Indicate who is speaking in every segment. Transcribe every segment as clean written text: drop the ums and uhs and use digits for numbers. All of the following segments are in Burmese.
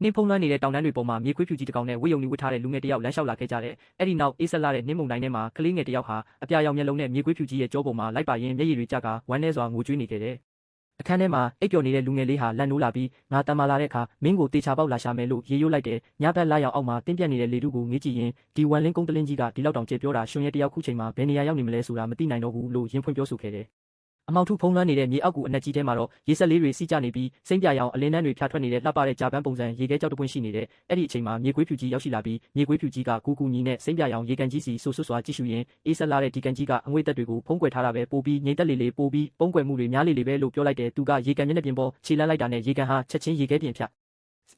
Speaker 1: နှင်းဖုံးလွှမ်းနေတဲ့တောင်တန်းတွေပေါ်မှာမြေခွေးဖြူကြီးတစ်ကောင်နဲ့ဝတ်ယုံနေဝတ်ထားတဲ့လူငယ်တစ်ယောက်လမ်းလျှောက်လာခဲ့ကြတယ်။အဲ့ဒီနောက်အေးဆက်လာတဲ့နှင်းမုန်တိုင်းထဲမှာကလေးငယ်တစ်ယောက်ဟာအပြာရောင်မျက်လုံးနဲ့မြေခွေးဖြူကြီးရဲ့ကြောပေါ်မှာလိုက်ပါရင်းမျက်ရည်တွေကျကဝမ်းနည်းစွာငိုကြွေးနေခဲ့တယ်။အခန်းထဲမှာအိပ်ပျော်နေတဲ့လူငယ်လေးဟာလန့်နိုးလာပြီးငါတန်မာလာတဲ့အခါမင်းကိုတေချာပေါက်လာရှာမယ်လို့ရေရိုးလိုက်တယ်။ညဘက်လာရောက်အောက်မှာတင်းပြက်နေတဲ့လေထုကိုငေးကြည့်ရင်ဒီဝမ်လင်းကုန်းတလင်းကြီးကဒီလောက်တောင်ကျေပြောတာရွှွန်ရဲတစ်ယောက်ခုချိန်မှာဘယ်နေရာရောက်နေမလဲဆိုတာမသိနိုင်တော့ဘူးလို့ရင်းဖွင့်ပြောဆိုခဲ့တယ်။အမောင်ထုဖုံးလွှမ်းနေတဲ့မြေအောက်ကူအနက်ကြီးထဲမှာတော့ရေဆက်လေးတွေစီးကျနေပြီးစိမ့်ပြရောင်အလင်းနှန်းတွေဖြာထွက်နေတဲ့လှပတဲ့ဂျာပန်ပုံစံရေခဲကြောက်တပွင့်ရှိနေတဲ့အဲ့ဒီအချိန်မှာမြေခွေးဖြူကြီးရောက်ရှိလာပြီးမြေခွေးဖြူကြီးကကူကူညီနဲ့စိမ့်ပြရောင်ရေကန်ကြီးစီဆူဆွစွာကြည့်ရှုရင်းအေးဆက်လာတဲ့ဒီကန်ကြီးကအငွေ့သက်တွေကိုဖုံးကွယ်ထားတာပဲပိုပြီးငြိမ်သက်လေပိုပြီးပုံကွယ်မှုတွေများလေပဲလို့ပြောလိုက်တယ်သူကရေကန်မျက်နှာပြင်ပေါ်ခြေလန်းလိုက်တာနဲ့ရေကန်ဟာချက်ချင်းရေခဲပြင်ဖြတ်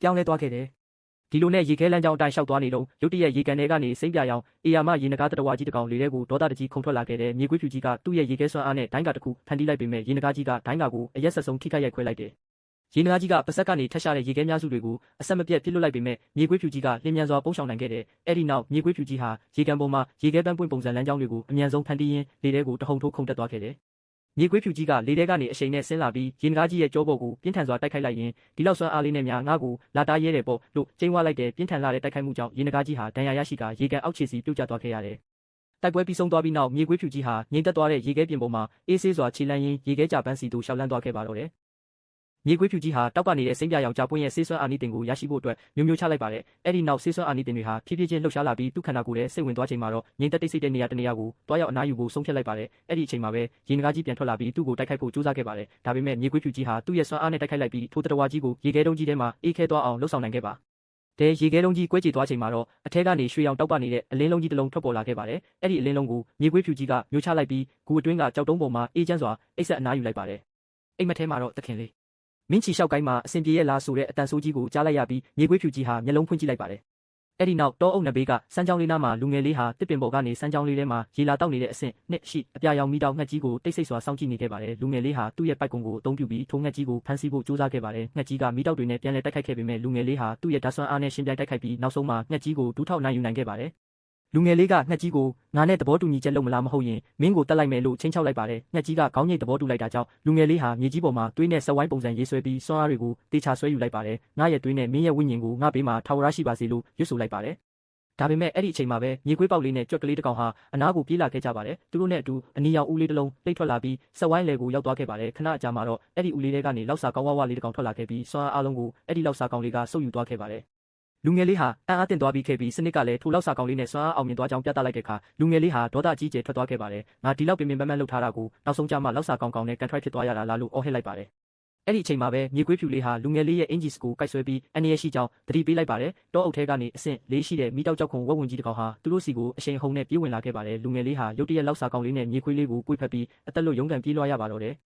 Speaker 1: ပြောင်းလဲသွားခဲ့တယ်ဒီလိုနဲ့ရေခဲလမ်းကြောင်းအတိုင်းလျှောက်သွားနေတော့ရုတ်တရက်ရေကန်ထဲကနေစိမ့်ပြရောင်အေယာမရေနဂါတတဝါကြီးတကောင်လေထဲကိုဒေါသတကြီးခုန်ထွက်လာခဲ့တယ်မြေခွေးဖြူကြီးကသူ့ရဲ့ရေခဲစွမ်းအားနဲ့ဒိုင်းကတစ်ခုဖန်တီးလိုက်ပေမဲ့ရေနဂါကြီးကဒိုင်းကကိုအရက်ဆက်ဆုံးထိခိုက်ရိုက်ခွဲလိုက်တယ်ရေနဂါကြီးကပါဆက်ကနေထက်ရှာတဲ့ရေခဲများစုတွေကိုအဆက်မပြတ်ပြစ်လွတ်လိုက်ပေမဲ့မြေခွေးဖြူကြီးကလျင်မြန်စွာပုန်းရှောင်နိုင်ခဲ့တယ်အဲ့ဒီနောက်မြေခွေးဖြူကြီးဟာရေကန်ပေါ်မှာရေခဲပန်းပွင့်ပုံစံလမ်းကြောင်းတွေကိုအမြန်ဆုံးဖန်တီးရင်းလေထဲကိုတဟုန်ထိုးခုန်တက်သွားခဲ့တယ်မြေခွေးဖြူကြီးကလေထဲကနေအရှိန်နဲ့ဆင်းလာပြီးရေနဂါကြီးရဲ့ကြောပေါ်ကိုပြင်းထန်စွာတိုက်ခိုက်လိုက်ရင်ဒီလောက်စွမ်းအားလေးနဲ့များငါ့ကိုလာတားရဲတယ်ပေါ့လို့ကျိန်းဝါလိုက်တဲ့ပြင်းထန်လာတဲ့တိုက်ခိုက်မှုကြောင့်ရေနဂါကြီးဟာဒဏ်ရာရရှိကာရေကန်အောက်ခြေစီပြုတ်ကျသွားခဲ့ရတယ်။တိုက်ပွဲပြီးဆုံးသွားပြီးနောက်မြေခွေးဖြူကြီးဟာငြိမ်သက်သွားတဲ့ရေခဲပြင်ပေါ်မှာအေးဆေးစွာခြေလန်းရင်းရေခဲကြပန်းစီသို့ရှောက်လန်းသွားခဲ့ပါတော့တယ်။မြေခွေးဖြူကြီးဟာတောက်ကနေတဲ့စိမ့်ပြရောင်ကြာပွင့်ရဲ့ဆေးစွမ်းအာနိသင်ကိုရရှိဖို့အတွက်မျိုးချလိုက်ပါတယ်။အဲ့ဒီနောက်ဆေးစွမ်းအာနိသင်တွေဟာဖြည်းဖြည်းချင်းလှုပ်ရှားလာပြီးသူ့ခန္ဓာကိုယ်ထဲစိတ်ဝင်သွားချိန်မှာတော့ငြိမ်သက်တိတ်ဆိတ်တဲ့နေရာတစ်နေရာကိုတွားရောက်အနားယူဖို့ဆုံးဖြတ်လိုက်ပါတယ်။အဲ့ဒီအချိန်မှာပဲရေနဂါကြီးပြန်ထွက်လာပြီးသူ့ကိုတိုက်ခိုက်ဖို့ကြိုးစားခဲ့ပါတယ်။ဒါပေမဲ့မြေခွေးဖြူကြီးဟာသူ့ရဲ့စွမ်းအားနဲ့တိုက်ခိုက်လိုက်ပြီးထိုတတဝါကြီးကိုရေခဲတုံးကြီးထဲမှာအေးခဲသွားအောင်လှုပ်ဆောင်နိုင်ခဲ့ပါတဲ့ရေခဲလုံးကြီးကွဲကြေသွားချိန်မှာတော့အထက်ကနေရွှေရောင်တောက်ပနေတဲ့အလင်းလုံးကြီးတစ်လုံးထွက်ပေါ်လာခဲ့ပါတယ်။အဲ့ဒီအလင်းလုံးကိုမြေခွေးဖြူကြီးကမျိုးချလိုက်ပြီးဂူအတွင်းကကြောက်တုံးပေါ်မှာအေးချမ်းစွာအိတ်ဆက်အနားယူလိုက်ပါတယ်။အိမ်မက်ထဲမှာတော့သခင်လေးမင်းချီလျှောက်ကိုင်းမှာအစဉ်ပြေရဲ့လားဆိုတဲ့အတန်ဆိုးကြီးကိုကြားလိုက်ရပြီးမြေခွေးဖြူကြီးဟာမျက်လုံးဖွင့်ကြည့်လိုက်ပါတယ်။အဲ့ဒီနောက်တောအုပ်နဘေးကစမ်းချောင်းလေးနားမှာလူငယ်လေးဟာတစ်ပင်ပေါ်ကနေစမ်းချောင်းလေးထဲမှာရေလာတောက်နေတဲ့အဆင့်နှစ်ရှိအပြာရောင်မီတောင်ငှက်ကြီးကိုတိတ်ဆိတ်စွာစောင့်ကြည့်နေခဲ့ပါတယ်။လူငယ်လေးဟာသူ့ရဲ့ပိုက်ကွန်ကိုအသုံးပြုပြီးထိုငှက်ကြီးကိုဖမ်းဆီးဖို့ကြိုးစားခဲ့ပါတယ်။ငှက်ကြီးကမီတောက်တွေနဲ့ပြန်လည်တိုက်ခိုက်ခဲ့ပေမဲ့လူငယ်လေးဟာသူ့ရဲ့ဓာတ်စွမ်းအားနဲ့ရှင်ပြိုင်တိုက်ခိုက်ပြီးနောက်ဆုံးမှာငှက်ကြီးကိုဒူးထောက်နိုင်ယူနိုင်ခဲ့ပါတယ်။လူငယ်လေးကငှက်ကြီးကိုငါနဲ့သဘောတူညီချက်လုပ်မလားမဟုတ်ရင်မင်းကိုတတ်လိုက်မယ်လို့ချင်းချောက်လိုက်ပါတယ်။ငှက်ကြီးကခေါင်းညိတ်သဘောတူလိုက်တာကြောင့်လူငယ်လေးဟာမြေကြီးပေါ်မှာသွေးနဲ့ဆက်ဝိုင်းပုံစံရေးဆွဲပြီးစွမ်းအားတွေကိုတေချာဆွဲယူလိုက်ပါတယ်။ငါရဲ့သွေးနဲ့မင်းရဲ့ဝိညာဉ်ကိုငါဘေးမှာထာဝရရှိပါစေလို့ရွတ်ဆိုလိုက်ပါတယ်။ဒါပေမဲ့အဲ့ဒီအချိန်မှာပဲမြေခွေးပေါက်လေးနဲ့ကြွက်ကလေးတစ်ကောင်ဟာအနားကိုပြေးလာခဲ့ကြပါတယ်။သူတို့နဲ့အတူအနီရောင်ဦးလေးတစ်လုံးတိတ်ထွက်လာပြီးဆက်ဝိုင်းလေကိုရောက်သွားခဲ့ပါတယ်။ခဏအကြာမှာတော့အဲ့ဒီဦးလေးတွေကနေလောက်စာကောင်းဝဝလေးတစ်ကောင်ထွက်လာခဲ့ပြီးစွမ်းအားအလုံးကိုအဲ့ဒီလောက်စာကောင်လေးကစုပ်ယူသွားခဲ့ပါတယ်။လူငယ်လေးဟာအံ့အားသင့်သွားပြီးခဲ့ပြီးစနစ်ကလည်းထိုလောက်စာကောင်လေးနဲ့စွမ်းအားအောင်မြင်သွားကြောင်းပြသလိုက်တဲ့အခါလူငယ်လေးဟာဒေါသအကြီးကျယ်ထွက်သွားခဲ့ပါတယ်။ငါဒီလောက်ပင်ပန်းပန်းလှုပ်ထားတာကိုနောက်ဆုံးကြမှာလောက်စာကောင်နဲ့ကန်ထရိုက်ဖြစ်သွားရတာလားလို့အော်ဟစ်လိုက်ပါတယ်။အဲ့ဒီအချိန်မှာပဲမြေခွေးဖြူလေးဟာလူငယ်လေးရဲ့အင်ဂျီစကိုကိုက်ဆွဲပြီးအန်ရရှိကြောင်းသတိပေးလိုက်ပါတယ်။တောအုပ်ထဲကနေအဆင့်လေးရှိတဲ့မိတောက်ကြောက်ခုံဝက်ဝင်ကြီးတစ်ကောင်ဟာသူတို့စီကိုအရှိန်ဟုန်နဲ့ပြေးဝင်လာခဲ့ပါတယ်။လူငယ်လေးဟာရုတ်တရက်လောက်စာကောင်လေးနဲ့မြေခွေးလေးကိုပွေ့ဖက်ပြီးအသက်လွတ်ရုန်းကန်ပြေးလွှားရပါတော့တယ်။